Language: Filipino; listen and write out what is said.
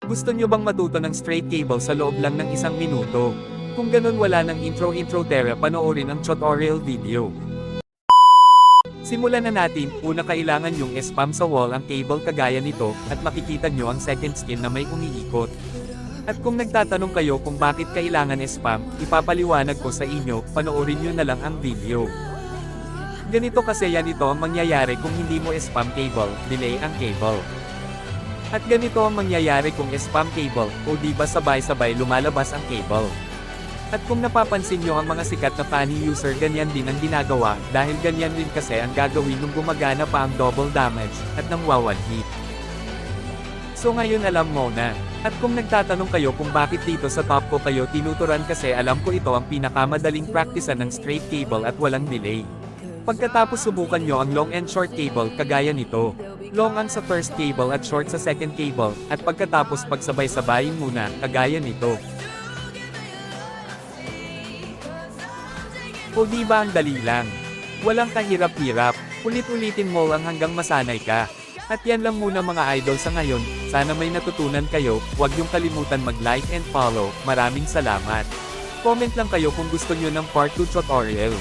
Gusto nyo bang matuto ng straight cable sa loob lang ng 1 minuto? Kung ganun wala ng intro tera panoorin ang tutorial video. Simulan na natin, una kailangan yung spam sa wall ang cable kagaya nito, at makikita nyo ang second skin na may umiikot. At kung nagtatanong kayo kung bakit kailangan spam, ipapaliwanag ko sa inyo, panoorin nyo na lang ang video. Ganito kasi yan ito ang mangyayari kung hindi mo spam cable, delay ang cable. At ganito ang mangyayari kung spam cable, o di ba sabay-sabay lumalabas ang cable. At kung napapansin nyo ang mga sikat na funny user ganyan din ang ginagawa, dahil ganyan din kasi ang gagawin nung gumagana pa ang double damage, at nang one hit. So ngayon alam mo na. At kung nagtatanong kayo kung bakit dito sa top ko kayo tinuturan kasi alam ko ito ang pinakamadaling praktisan ng straight cable at walang delay. Pagkatapos subukan nyo ang long and short cable kagaya nito. Long ang sa first cable at short sa second cable, at pagkatapos pagsabay-sabayin muna, kagaya nito. O di ba ang dali lang? Walang kahirap-hirap, ulit-ulitin mo lang hanggang masanay ka. At yan lang muna mga idol sa ngayon, sana may natutunan kayo, huwag niyong kalimutan mag-like and follow, maraming salamat. Comment lang kayo kung gusto niyo ng part 2 tutorial.